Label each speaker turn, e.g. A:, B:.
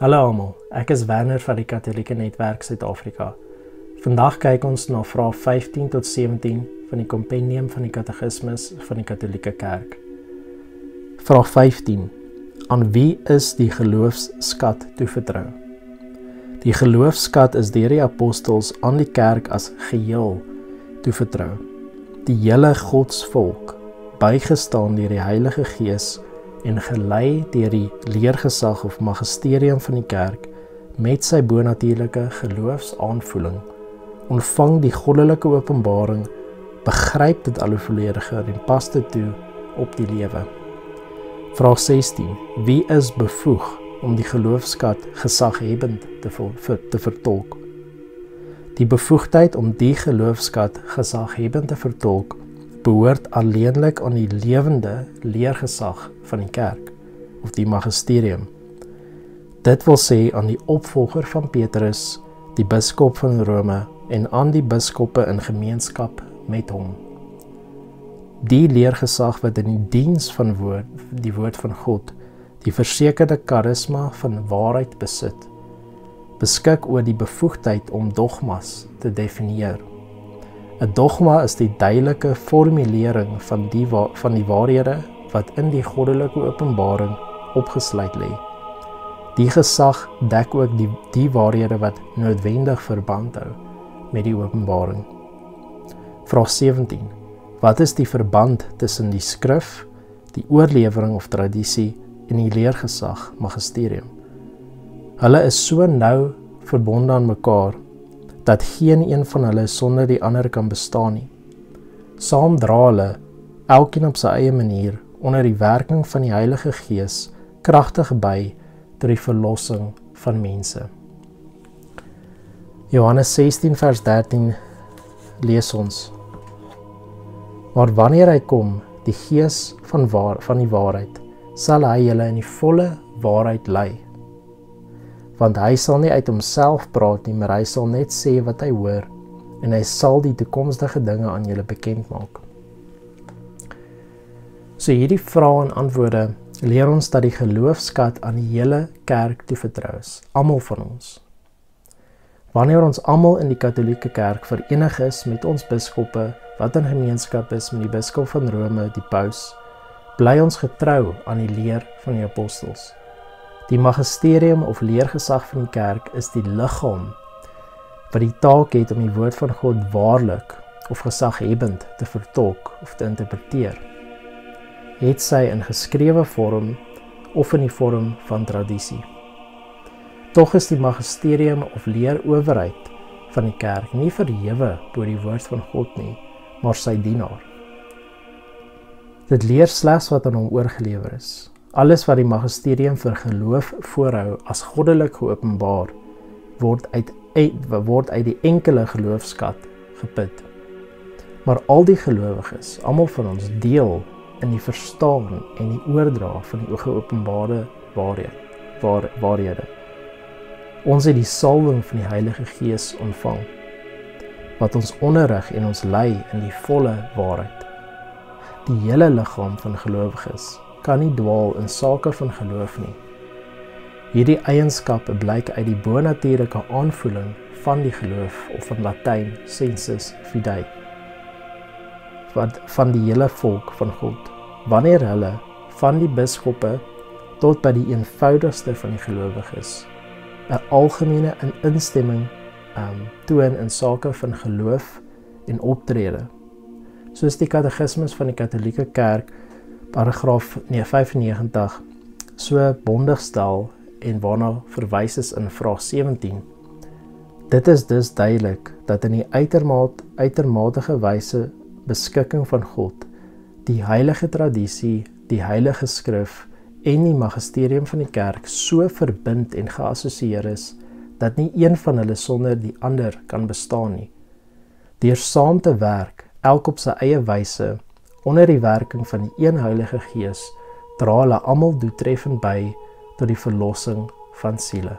A: Hallo almal, ek is Werner van die Katholieke Netwerk Suid-Afrika. Vandag kyk ons na vrae 15 tot 17 van die kompendium van die Katekismus van die Katholieke Kerk. Vraag 15. Aan wie is die geloofsskat toevertrou? Die geloofsskat is deur die apostels aan die kerk as geheel toevertrou. Die hele Godsvolk, bygestaan deur die Heilige Gees en gelei deur die leergesag of magisterium van die kerk met sy bonatuurlike geloofsaanvoeling, ontvang die goddelike openbaring, begryp dit al hoe vollediger en pas dit toe op die lewe. Vraag 16. Wie is bevoeg om die geloofsskat gesaghebend te vertolk? Die bevoegdheid om die geloofsskat gesaghebend te vertolk behoort alleenlik aan die lewende leergesag van die kerk, of die magisterium. Dit wil sê aan die opvolger van Petrus, die biskop van Rome, en aan die biskoppe in gemeenskap met hom. Die leergesag wat in die diens van die woord van God, die versekerde charisma van waarheid besit, beskik oor die bevoegdheid om dogmas te definieer. 'n Dogma is die duidelike formulering van die waarhede wat in die goddelike openbaring opgesluit lê. Die gesag dek ook die waarhede wat noodwendig verband hou met die openbaring. Vraag 17. Wat is die verband tussen die skrif, die oorlewering of tradisie en die leergesag, magisterium? Hulle is so nou verbonde aan mekaar, dat geen een van hulle sonder die ander kan bestaan nie. Saam dra hulle, elkeen op sy eie manier, onder die werking van die Heilige Gees, kragtig by tot die verlossing van mense. Johannes 16 vers 13 lees ons: Maar wanneer hy kom, die Gees van die waarheid, sal hy julle in die volle waarheid lei. Want hy sal nie uit homself praat nie, maar hy sal net sê wat hy hoor, en hy sal die toekomstige dinge aan julle bekend maak. So hierdie vrae en antwoorde leer ons dat die geloofsskat aan die hele kerk toevertrou is, almal van ons. Wanneer ons almal in die Katholieke Kerk verenig is met ons biskoppe, wat in gemeenskap is met die biskop van Rome, die paus, bly ons getrou aan die leer van die apostels. Die magisterium of leergesag van die kerk is die liggaam wat die taak het om die woord van God waarlik of gesaghebend te vertolk of te interpreteer. Het sy in geskrewe vorm of in die vorm van tradisie. Tog is die magisterium of leerowerheid van die kerk nie verhewe bo die woord van God nie, maar sy dienaar. Dit leer slegs wat aan hom oorgelewer is. Alles wat die magisterium vir geloof voorhou as goddelik geopenbaar, word uit die enkele geloofsskat geput. Maar al die gelowiges, almal van ons, deel in die verstaan en die oordra van die geopenbare waarhede. Ons het die salwing van die Heilige Gees ontvang, wat ons onderrig en ons lei in die volle waarheid. Die hele liggaam van gelowiges kan nie dwaal in sake van geloof nie. Hierdie eienskappe blyk uit die bonatuurlike aanvoeling van die geloof, of van Latyn sensus fidei, van die hele volk van God, wanneer hulle van die biskoppe tot by die eenvoudigste van die gelowiges 'n algemene instemming toon in sake van geloof en optrede, soos die Katekismus van die Katholieke Kerk paragraaf 95 so bondig stel en waarna verwys is in vraag 17. Dit is dus duidelik dat in die uitermatige wyse beskikking van God, die heilige tradisie, die heilige skrif en die magisterium van die kerk so verbind en geassosieer is, dat nie een van hulle sonder die ander kan bestaan nie. Deur saam te werk, elk op sy eie wyse, onder die werking van die een Heilige Gees, dra hulle almal doeltreffend by tot die verlossing van siele.